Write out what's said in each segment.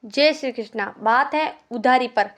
जय श्री कृष्णा। बात है उधारी पर।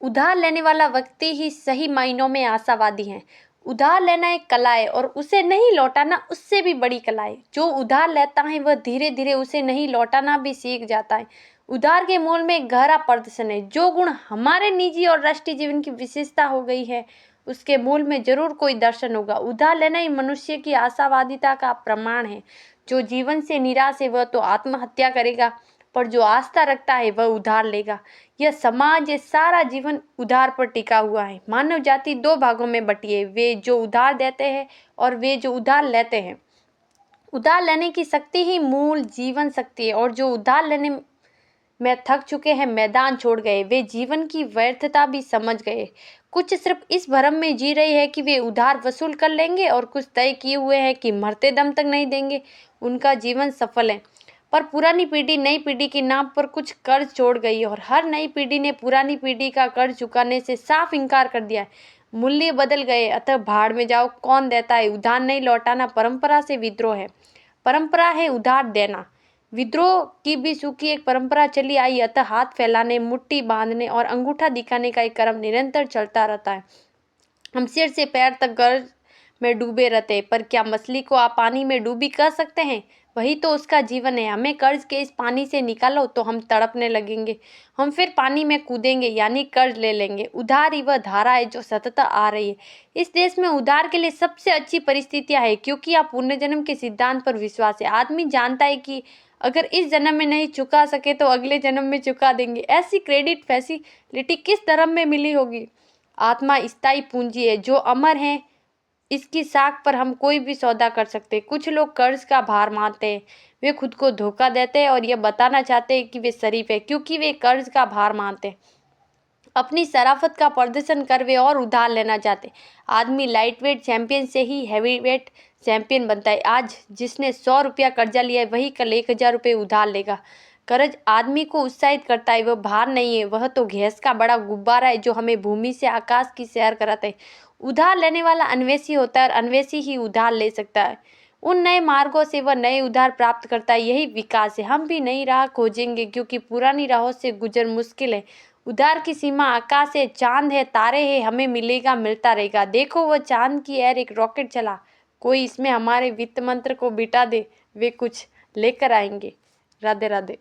उधार लेने वाला व्यक्ति ही सही मायनों में आशावादी है। उधार लेना एक कला है और उसे नहीं लौटाना उससे भी बड़ी कला है। जो उधार लेता है वह धीरे धीरे उसे नहीं लौटाना भी सीख जाता है। उधार के मूल में एक गहरा प्रदर्शन है। जो गुण हमारे निजी और राष्ट्रीय जीवन की विशेषता हो गई है उसके मूल में जरूर कोई दर्शन होगा। उधार लेना ही मनुष्य की आशावादिता का प्रमाण है। जो जीवन से निराश है वह तो आत्महत्या करेगा, पर जो आस्था रखता है वह उधार लेगा। यह समाज, ये सारा जीवन उधार पर टिका हुआ है। मानव जाति दो भागों में बटी है, वे जो उधार देते हैं और वे जो उधार लेते हैं। उधार लेने की शक्ति ही मूल जीवन शक्ति है, और जो उधार लेने में थक चुके हैं, मैदान छोड़ गए, वे जीवन की व्यर्थता भी समझ गए। कुछ सिर्फ इस भ्रम में जी रहे हैं कि वे उधार वसूल कर लेंगे, और कुछ तय किए हुए हैं कि मरते दम तक नहीं देंगे। उनका जीवन सफल है। पर पुरानी पीढ़ी नई पीढ़ी के नाम पर कुछ कर्ज छोड़ गई है, और हर नई पीढ़ी ने पुरानी पीढ़ी का कर्ज चुकाने से साफ इनकार कर दिया है। मूल्य बदल गए, अतः भाड़ में जाओ। कौन देता है? उधार नहीं लौटाना परंपरा से विद्रोह है। परंपरा है उधार देना। विद्रोह की भी सूखी एक परंपरा चली आई, अतः हाथ फैलाने, मुट्ठी बांधने और अंगूठा दिखाने का एक क्रम निरंतर चलता रहता है। हम सिर से पैर तक कर्ज में डूबे रहते हैं, पर क्या मछली को आप पानी में डूबी कह सकते हैं? वही तो उसका जीवन है। हमें कर्ज के इस पानी से निकालो तो हम तड़पने लगेंगे, हम फिर पानी में कूदेंगे, यानी कर्ज ले लेंगे। उधार ही वह धारा है जो सतत आ रही है। इस देश में उधार के लिए सबसे अच्छी परिस्थितियां है, क्योंकि यहाँ पुनर्जन्म के सिद्धांत पर विश्वास है। आदमी जानता है कि अगर इस जन्म में नहीं चुका सके तो अगले जन्म में चुका देंगे। ऐसी क्रेडिट फैसिलिटी किस धर्म में मिली होगी? आत्मा स्थायी पूंजी है जो अमर है। इसकी साख पर हम कोई भी सौदा कर सकते हैं। कुछ लोग कर्ज का भार मानते हैं, वे खुद को धोखा देते हैं और यह बताना चाहते हैं कि वे शरीफ है, क्योंकि वे कर्ज का भार मानते हैं। अपनी शराफत का प्रदर्शन कर वे और उधार लेना चाहते। आदमी लाइट वेट चैंपियन से ही हैवी वेट चैंपियन बनता है। आज जिसने 100 रुपया कर्जा लिया है वही कल 1000 रुपये उधार लेगा। कर्ज आदमी को उत्साहित करता है, वह भार नहीं है। वह तो गैस का बड़ा गुब्बारा है जो हमें भूमि से आकाश की सैर कराता है। उधार लेने वाला अन्वेषी होता है और अन्वेषी ही उधार ले सकता है। उन नए मार्गों से वह नए उधार प्राप्त करता है। यही विकास है। हम भी नई राह खोजेंगे, क्योंकि पुरानी राहों से गुजर मुश्किल है। उधार की सीमा आकाश है, चांद है, तारे हैं, हमें मिलेगा, मिलता रहेगा। देखो वह चांद की एयर एक रॉकेट चला। कोई इसमें हमारे वित्त मंत्र को बिठा दे, वे कुछ लेकर आएंगे। राधे राधे।